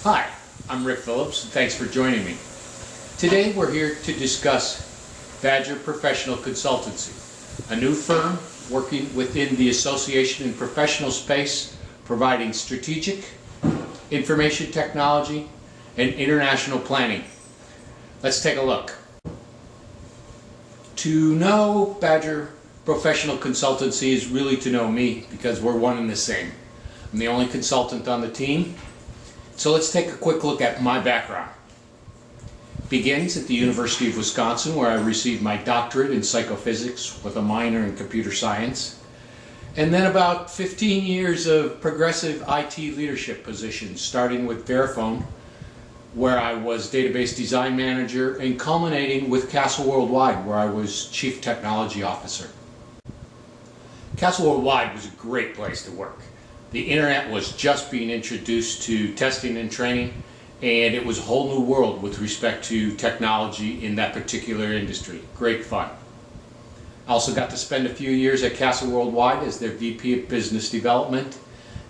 Hi, I'm Rick Phillips, and thanks for joining me. Today we're here to discuss Badger Professional Consultancy, a new firm working within the association and professional space, providing strategic, information technology, and international planning. Let's take a look. To know Badger Professional Consultancy is really to know me, because we're one and the same. I'm the only consultant on the team. So let's take a quick look at my background. Begins at the University of Wisconsin, where I received my doctorate in psychophysics with a minor in computer science. And then about 15 years of progressive IT leadership positions, starting with Verifone, where I was database design manager, and culminating with Castle Worldwide, where I was chief technology officer. Castle Worldwide was a great place to work. The internet was just being introduced to testing and training, and it was a whole new world with respect to technology in that particular industry. Great fun. I also got to spend a few years at Castle Worldwide as their VP of Business Development,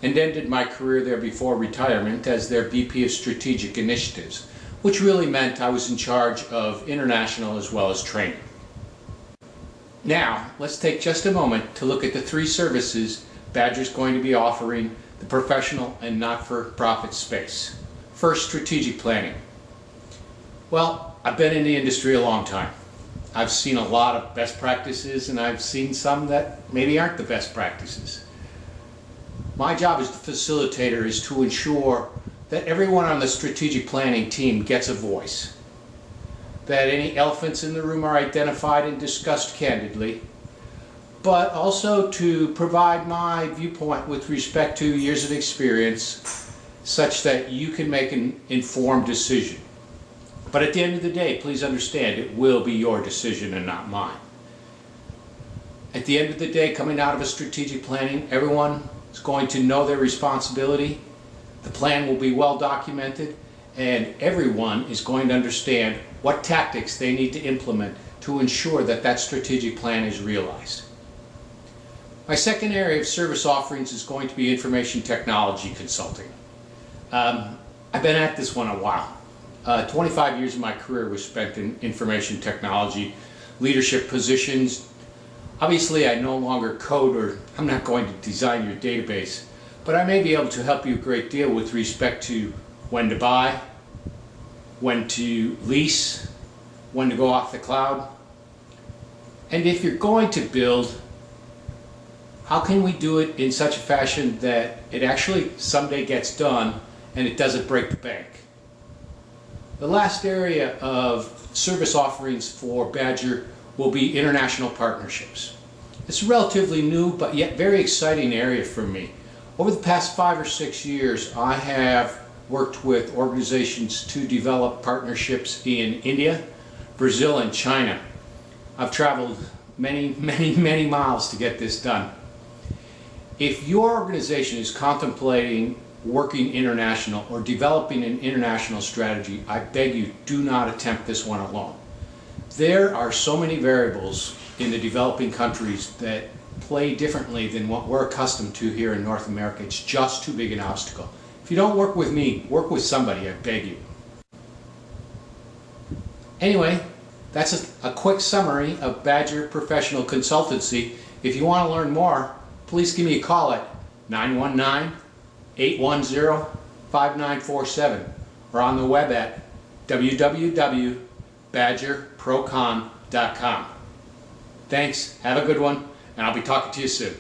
and ended my career there before retirement as their VP of Strategic Initiatives, which really meant I was in charge of international as well as training. Now, let's take just a moment to look at the three services Badger is going to be offering the professional and not-for-profit space. First, strategic planning. Well, I've been in the industry a long time. I've seen a lot of best practices, and I've seen some that maybe aren't the best practices. My job as the facilitator is to ensure that everyone on the strategic planning team gets a voice, that any elephants in the room are identified and discussed candidly, but also to provide my viewpoint with respect to years of experience such that you can make an informed decision. But at the end of the day, please understand, it will be your decision and not mine. At the end of the day, coming out of a strategic planning, everyone is going to know their responsibility, the plan will be well documented, and everyone is going to understand what tactics they need to implement to ensure that that strategic plan is realized. My second area of service offerings is going to be information technology consulting. I've been at this one a while. 25 years of my career was spent in information technology leadership positions. Obviously, I no longer code, or I'm not going to design your database, but I may be able to help you a great deal with respect to when to buy, when to lease, when to go off the cloud. And if you're going to build, how can we do it in such a fashion that it actually someday gets done and it doesn't break the bank? The last area of service offerings for Badger will be international partnerships. It's a relatively new but yet very exciting area for me. Over the past 5 or 6 years, I have worked with organizations to develop partnerships in India, Brazil, and China. I've traveled many miles to get this done. If your organization is contemplating working international or developing an international strategy, I beg you, do not attempt this one alone. There are so many variables in the developing countries that play differently than what we're accustomed to here in North America. It's just too big an obstacle. If you don't work with me, work with somebody, I beg you. Anyway, that's a quick summary of Badger Professional Consultancy. If you want to learn more, please give me a call at 919-810-5947 or on the web at www.badgerprocon.com. Thanks, have a good one, and I'll be talking to you soon.